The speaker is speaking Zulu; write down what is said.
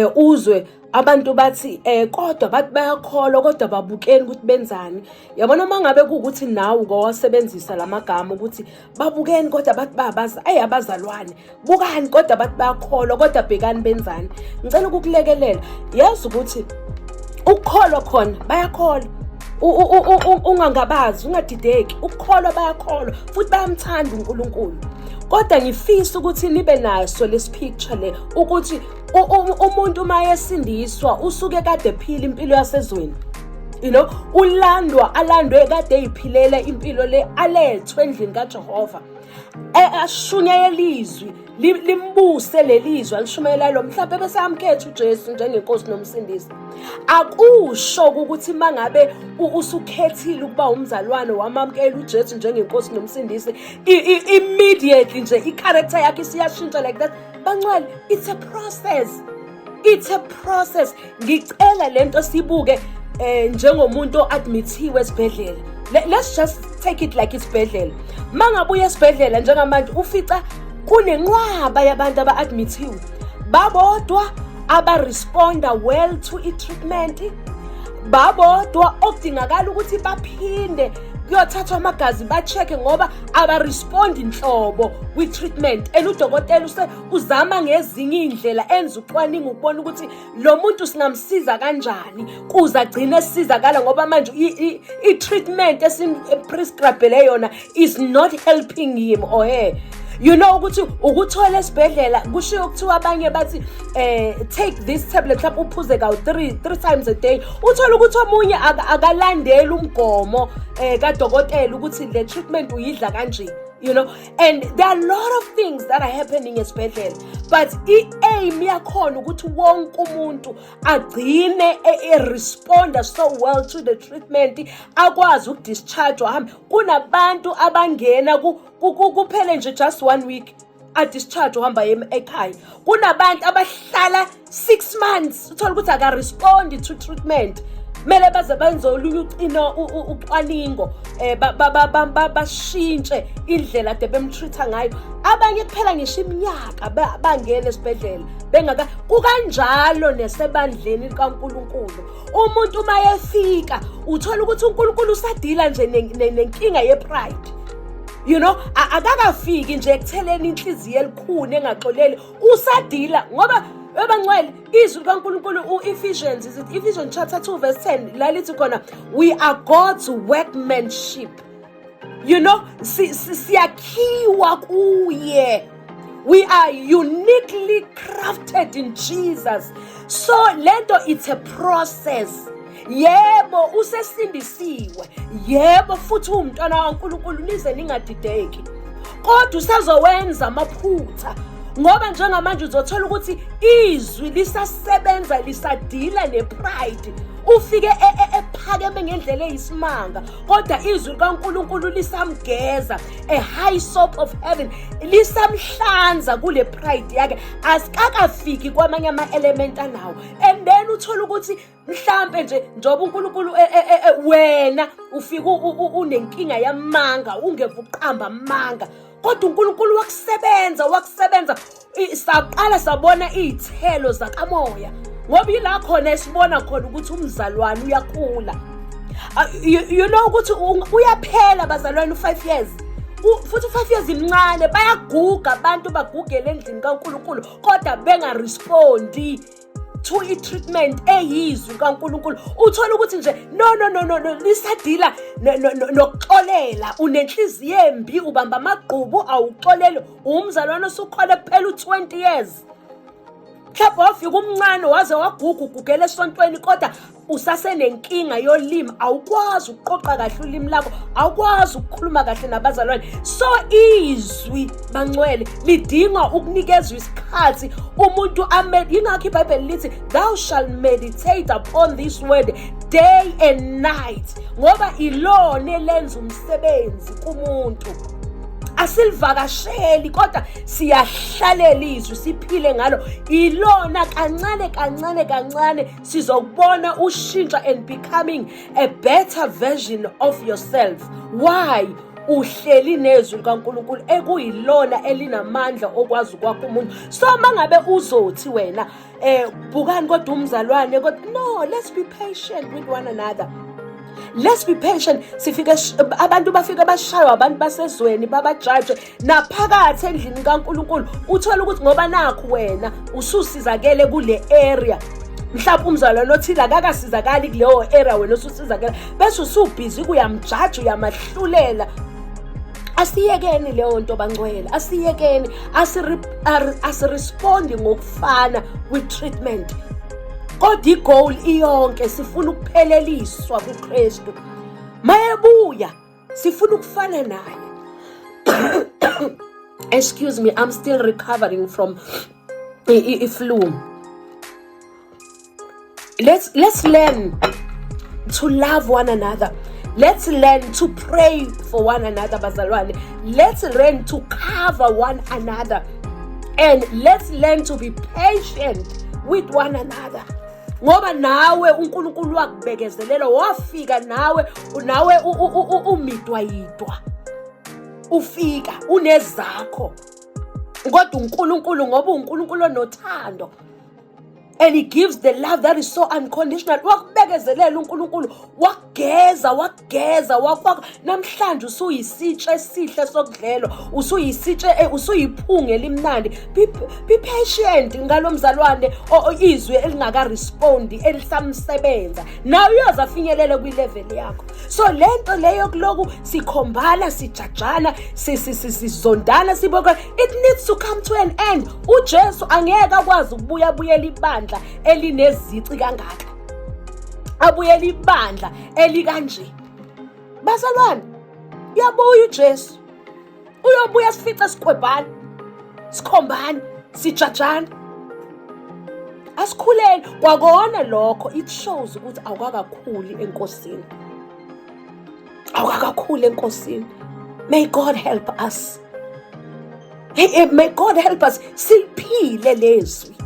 uzwe abantu bathi kodwa bathi bayakholwa kodwa babukeni ukuthi benzani. Yabona uma ngabe kuukuthi nawe ngowasebenzisa lamagama ukuthi babukeni kodwa bathi abazalwane, bukani kodwa bathi bayakholwa kodwa bhekani benzani. Ngicela ukukulekelela, yazi ukuthi ukukholwa khona bayakholwa, ungangabazi, ungadideki. Ukukholwa bayakholwa futhi bayamthanda uNkulunkulu. Kodwa ngifisa ukuthi nibe naso lesi picture le ukuthi umuntu mayesindiswa usuke kade ephila impilo yasezweni. Alandwe kade eyiphilela impilo le, alethwe endlini kaJehova. Ashunyaya ilizwi, limbuse lelizwi alishumayela lo, mhlawumbe bese amkhetha uJesu njengenkosi nomsindisi. Akusho ukuthi mangabe usukhethile ukuba umzalwane wamamkela uJesu njengenkosi nomsindisi immediately nje i-character yakhe siyashintsha like that. Bangcwele, it's a process. It's a process. Ngicela lento sibuke njengomuntu oadmithiwe esibhedlela. Let's just take it like isibhedlela. Mangabuya esibhedlela njengamanje ufica kunenqwaba yabantu aba-admithiwe, babodwa aba-responda well to i-treatment, babodwa okudingakala ukuthi baphinde kuyothathwa amagazi ba-check ngoba aba-respondi nhlobo kwi-treatment. And udokotela uzama ngezinye iy'ndlela enza ucwaningo ukubona ukuthi lo muntu singamsiza kanjani kuze agcine esizakala, ngoba manje i-treatment esimprescribele yona is not helping him or her. Ukuthi ukuthola esibhedlela kushiyo kuthiwa abanye bathi take this tablet mhlawumbe uphuze kawu three times a day. Uthola ukuthi omunye akalandeli umgomo kadokotela ukuthi le treatment uyidla kanje. And there are a lot of things that are happening esibhedlela, but i-aim yakhona ukuthi wonke umuntu agcine responda so well to the treatment, akwazi ukudischarge ahambe. Kunabantu abangena kuphele nje just 1 week a-discharge uhamba ekhaya. Kunabantu abahlala 6 months uthola ukuthi aka-respondi to treatment. Mele baze benzolunye ucwaningo bashintshe indlela ade bemtreata ngayo. Abanye kuphela ngisho iminyaka bangena esibhedlela bengaka. Kukanjalo nesebandleni likaNkulunkulu. Umuntu mayefika uthola ukuthi uNkulunkulu usadila nje nenkinga ye-pride. Akakafiki nje ekutheleni inhliziyo elikhulu engaxoleli, usadila ngoba Bangcwele, izwi likaNkulunkulu Ephesians chapter 2 verse 10 lalithi khona, we are God's workmanship. Siyakhiwa kuye. We are uniquely crafted in Jesus. So lento, it's a process. Yebo usesindisiwe, yebo futhi umntwana kaNkulunkulu, nize ningadideki. Kodwa usazowenza amaphutha ngoba njengamanje uzothola ukuthi izwi lisasebenza, lisadila ne-pride. Ufike ephakeme ngendlela eyisimanga, kodwa izwi likaNkulunkulu lisamgeza, a high soap of heaven, lisamhlanza kule pride yakhe, asikakafiki kwamanye ama-element anawo. And then uthola ukuthi mhlambe nje njoba uNkulunkulu wena ufika unenkinga yamanga, ungeva uqamba amanga, kodwa uNkulunkulu wakusebenza. Saqala sabona izithelo zakamoya, ngoba yila khona esibona khona ukuthi umzalwane uyakhula. Ukuthi uyaphela bazalwane 5 years. Futhi 5 years imncane, bayaguga abantu, bagugele endlini kaNkulunkulu kodwa bengarespondi to i-treatment eyizwi kaNkulunkulu. Uthola ukuthi nje no lisadila nokuxolela, unenhliziyo embi, ubamba amagqubu, awuxolele. Umzalwane osukhona kuphela 20 years. Mhlawumbe wafika umncane waze waguga ugugele esontweni kodwa usasenenkinga yolimi, awukwazi ukuqoqa kahle ulimi lakho, awukwazi ukukhuluma kahle nabazalwane. So izwi Bangcwele lidinga ukunikezwa isikhathi umuntu yingakho iBhayibheli lithi thou shall meditate upon this word day and night, ngoba ilona elenza umsebenzi kumuntu. Asilivakasheli kodwa siyahlalela izwi, siphile ngalo. Ilona kancane sizokubona ushintsha and becoming a better version of yourself. Why? uhleli nezwi likaNkulunkulu ekuyilona elinamandla okwazi ukwakha umuntu. So mangabe uzothi wena bukani kodwa umzalwane kodwa, no, let's be patient with one another. Let's be patient. Sifike abantu bafika bashaywa abantu basezweni babajaje naphakathi endlini kaNkulunkulu, uthola ukuthi ngoba nakho wena ususizakele kule area, mhlawumbe umzalwane othile akakasizakali kuleyo area, wena ususizakela bese usubhizi kuyamjaja uyamahlulela. Asiyekeni leyo nto bangcwele, asiyekeni, asirespondi ngokufana with treatment. Kodwa igoal iyonke sifuna ukupheleliswa kuKristu. Mayebuya sifuna ukufana naye. Excuse me, I'm still recovering from a flu. Let's learn to love one another. Let's learn to pray for one another, bazalwane. Let's learn to cover one another. And let's learn to be patient with one another. Ngoba nawe uNkulunkulu wakubekezelela, wafika nawe umidwa yidwa. Ufika unezakho. Kodwa uNkulunkulu ngoba uNkulunkulu onothando, and he gives the love that is so unconditional. Wakubekezelela uNkulunkulu, wakugeza namhlanje usuyisitshe esihle sokudlelo, usuyiphunga elimnandi. Be patient ngalo mzalwane izwi elingaka respondi elisamsebenza, nawe uyoza finyelele kwi level yakho. So lento leyo kuloku sikhombana sijajana sizondana siboka, it needs to come to an end. uJesu angeke akwazi ukubuya ibandla elinezici kangaka, abuyela ibandla elikanje. Bazalwane, uyabuya uJesu, uyobuya sifice sikwebhana, sikhombana, sijajana. Asikhuleni kwakona lokho, it shows ukuthi awukakakhuli enkosini. Awukakakhuli enkosini. May God help us. May God help us. Siphile lezwi.